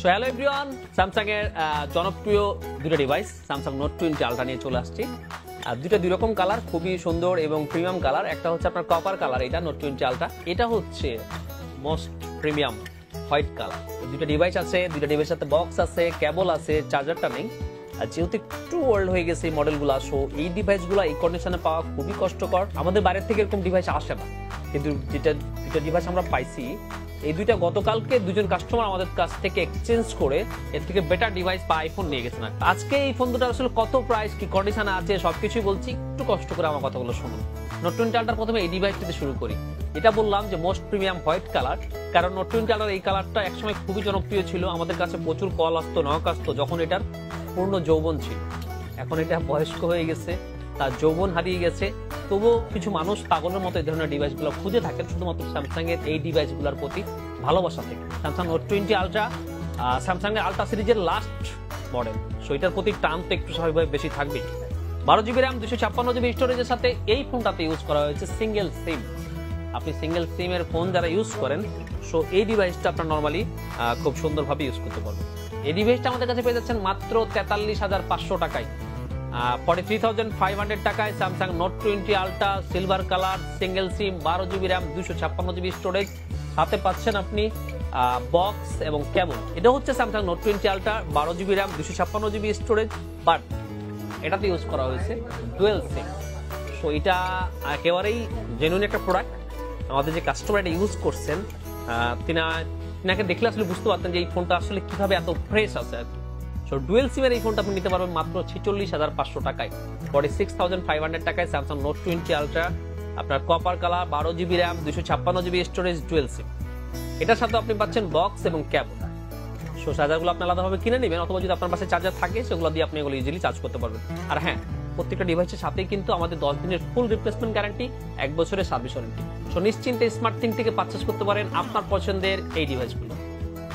So hello everyone, Samsung এর জনপ্রিয় দুটো ডিভাইস স্যামসাং নোট 20 আলট্রা নিয়ে চলে আসছি। দুটো দুই রকম কালার, খুবই সুন্দর এবং প্রিমিয়াম কালার। একটা হচ্ছে আপনার কপার কালার, এটা নোট 20 আলট্রা। এটা হচ্ছে মোস্ট প্রিমিয়াম হোয়াইট কালার। দুটো ডিভাইস আছে, দুটো ডিভাইসের সাথে বক্স আছে, কেবল আছে, চার্জারটা নেই। আর যেহেতু একটু ওল্ড হয়ে গেছে এই মডেলগুলো, সো এই ডিভাইসগুলো এই কন্ডিশনে পাওয়া খুবই কষ্টকর। আমাদের বাইরের থেকে এরকম ডিভাইস আসে না, কিন্তু দুটো ডিভাইস আমরা পাইছি। এই দুইটা গতকালকে দুজন কাস্টমার আমাদের কাছ থেকে এক্সচেঞ্জ করে এর থেকে বেটার ডিভাইস বা আইফোন নিয়ে গেছেন। আজকে এই ফোন দুটো আসলে কত প্রাইস, কি কন্ডিশনে আছে সবকিছুই বলছি, একটু কষ্ট করে আমার কথাগুলো শুনুন। নোট 20 আলট্রার প্রথমে এই ডিভাইসটিতে শুরু করি। এটা বললাম যে মোস্ট প্রিমিয়াম হোয়াইট কালার, কারণ নোট 20 আলট্রার এই কালারটা একসময় খুবই জনপ্রিয় ছিল। আমাদের কাছে প্রচুর কল আসতো, নক আসতো যখন এটার পূর্ণ যৌবন ছিল। এখন এটা বয়স্ক হয়ে গেছে, তার যৌবন হারিয়ে গেছে। তবুও কিছু মানুষ পাগলের মতো এই ধরনের ডিভাইসগুলো খুঁজে থাকেন শুধুমাত্র স্যামসাং এর এই ডিভাইসগুলোর প্রতি ভালোবাসা থেকে। স্যামসাং নোট 20 আলট্রা স্যামসাং এর আলট্রা সিরিজের লাস্ট মডেল, সো এটার প্রতি টান তো একটু স্বাভাবিকভাবে বেশি থাকবেই। 12GB র্যাম, 256GB স্টোরেজের সাথে এই ফোনটাতে ইউজ করা হয়েছে সিঙ্গেল সিম। আপনি সিঙ্গেল সিমের ফোন যারা ইউজ করেন, সো এই ডিভাইসটা আপনার নর্মালি খুব সুন্দরভাবে ইউজ করতে পারবেন। এই ডিভাইসটা আমাদের কাছে পেয়ে যাচ্ছেন মাত্র 43,500 টাকায়। 43,500 টাকায় Samsung note 20 ultra silver colour, single SIM, 12GB RAM, 256GB storage, সাথে পাচ্ছেন আপনি বক্স এবং কেবল। এটা হচ্ছে Samsung note 20 ultra, 12GB RAM, 256GB storage, but এটাতে ইউজ করা হয়েছে ডুয়েল সিম। সো এটা একেবারেই জেনুইন একটা প্রোডাক্ট। আমাদের যে কাস্টমার এটা ইউজ করছেন, তিনাকে দেখলে আসলে বুঝতে পারতেন যে এই ফোনটা আসলে কিভাবে এত ফ্রেশ আছে। সো ডুয়েল সিমের এই ফোনটা আপনি নিতে পারবেন মাত্র 46,500 টাকায়। 46,500 টাকায় স্যামসাং নোট 20 আলট্রা, আপনার copper colour, 12GB RAM, 256GB storage, dual SIM. এটার সাথে আপনি পাচ্ছেন বক্স এবং কেবল। সো চার্জারগুলো আপনি আলাদাভাবে কিনে নেবেন, অথবা যদি আপনার পাশে চার্জার থাকে সেগুলো দিয়ে আপনি এগুলো ইজিলি চার্জ করতে পারবেন। আর হ্যাঁ, প্রত্যেকটা ডিভাইসের সাথেই কিন্তু আমাদের 10 দিনের ফুল রিপ্লেসমেন্ট গ্যারান্টি, 1 বছরের সার্ভিস ওয়ারেন্টি। সো নিশ্চিন্তে স্মার্ট থিং থেকে পারচেজ করতে পারেন আপনার পছন্দের এই ডিভাইসগুলো।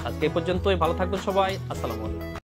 আজকে এই পর্যন্তই, ভালো থাকবেন সবাই, আসসালামু আলাইকুম।